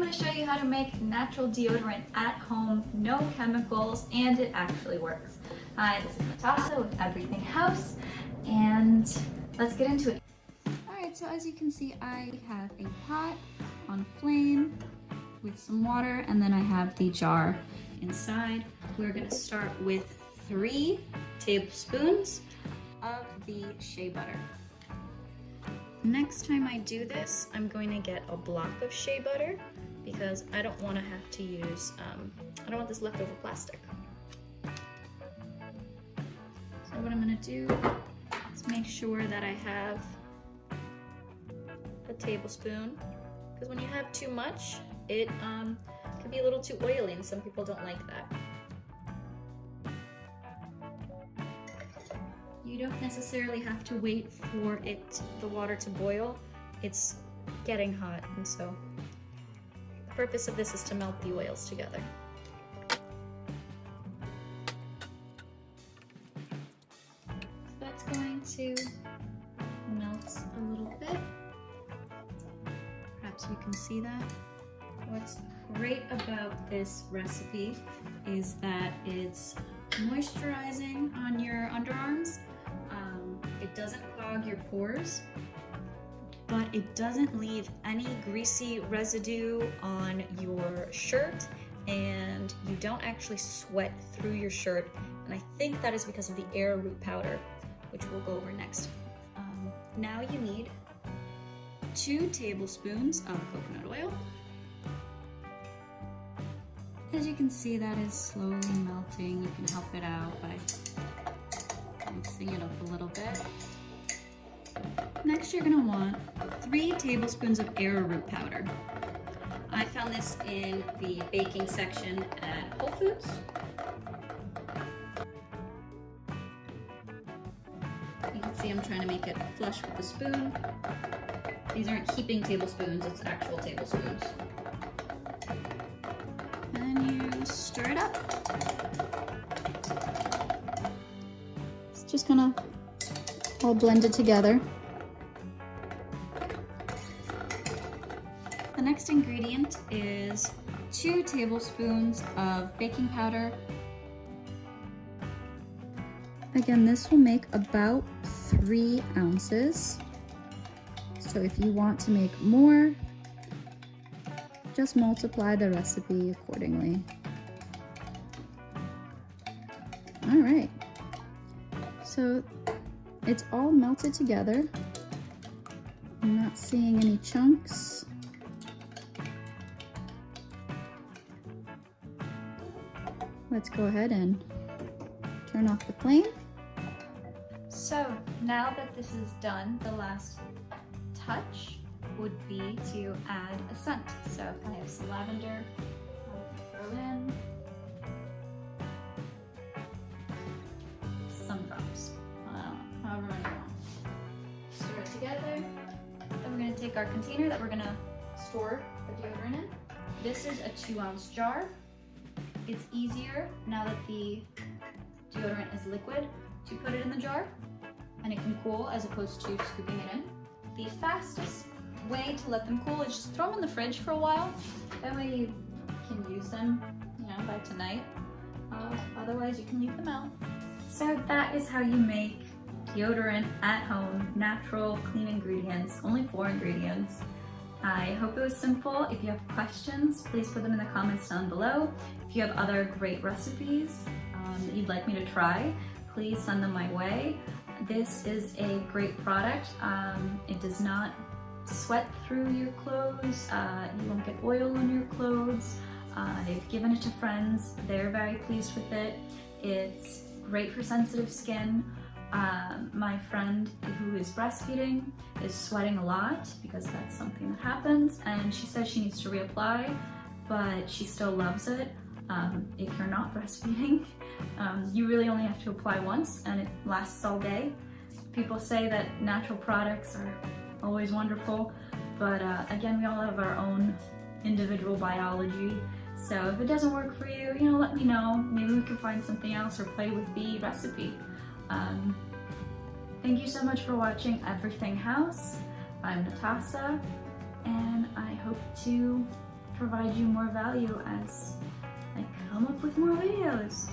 going to show you how to make natural deodorant at home, no chemicals, and it actually works. Hi, this is Natasha with Everything House, and let's get into it. Alright, so as you can see, I have a pot on flame with some water, and then I have the jar inside. We're going to start with 3 tablespoons of the shea butter. Next time I do this, I'm going to get a block of shea butter because I don't want to have to use, I don't want this leftover plastic. So what I'm going to do is make sure that I have a tablespoon, because when you have too much, it can be a little too oily and some people don't like that. You don't necessarily have to wait for the water to boil. It's getting hot, and so the purpose of this is to melt the oils together. That's going to melt a little bit. Perhaps you can see that. What's great about this recipe is that it's moisturizing on your underarms. It doesn't clog your pores, but it doesn't leave any greasy residue on your shirt, and you don't actually sweat through your shirt. And I think that is because of the Arrowroot powder, which we'll go over next. Now you need 2 tablespoons of coconut oil. As you can see, that is slowly melting. You can help it out by mixing it up a little bit. Next, you're going to want 3 tablespoons of Arrowroot powder. I found this in the baking section at Whole Foods. You can see I'm trying to make it flush with the spoon. These aren't heaping tablespoons, it's actual tablespoons. And then you stir it up. It's just gonna all blended together. The next ingredient is 2 tablespoons of baking powder. Again, this will make about 3 ounces. So if you want to make more, just multiply the recipe accordingly. All right. So it's all melted together. I'm not seeing any chunks. Let's go ahead and turn off the flame. So now that this is done, the last touch would be to add a scent. So I have some lavender, I'll throw in some drops, however many you want. Stir it together. Then we're going to take our container that we're going to store the deodorant in. This is a 2-ounce jar. It's easier now that the deodorant is liquid to put it in the jar, and it can cool as opposed to scooping it in. The fastest way to let them cool is just throw them in the fridge for a while. That way you can use them, by tonight. Otherwise, you can leave them out. So that is how you make deodorant at home, natural, clean ingredients, only 4 ingredients. I hope it was simple. If you have questions, please put them in the comments down below. If you have other great recipes that you'd like me to try, please send them my way. This is a great product. It does not sweat through your clothes. You won't get oil on your clothes. They've given it to friends. They're very pleased with it. It's great for sensitive skin. My friend who is breastfeeding is sweating a lot because that's something that happens, and she says she needs to reapply, but she still loves it. If you're not breastfeeding, you really only have to apply once and it lasts all day. People say that natural products are always wonderful, but again, we all have our own individual biology. So if it doesn't work for you, let me know. Maybe we can find something else or play with the recipe. Thank you so much for watching Everything House. I'm Natasha, and I hope to provide you more value as I come up with more videos.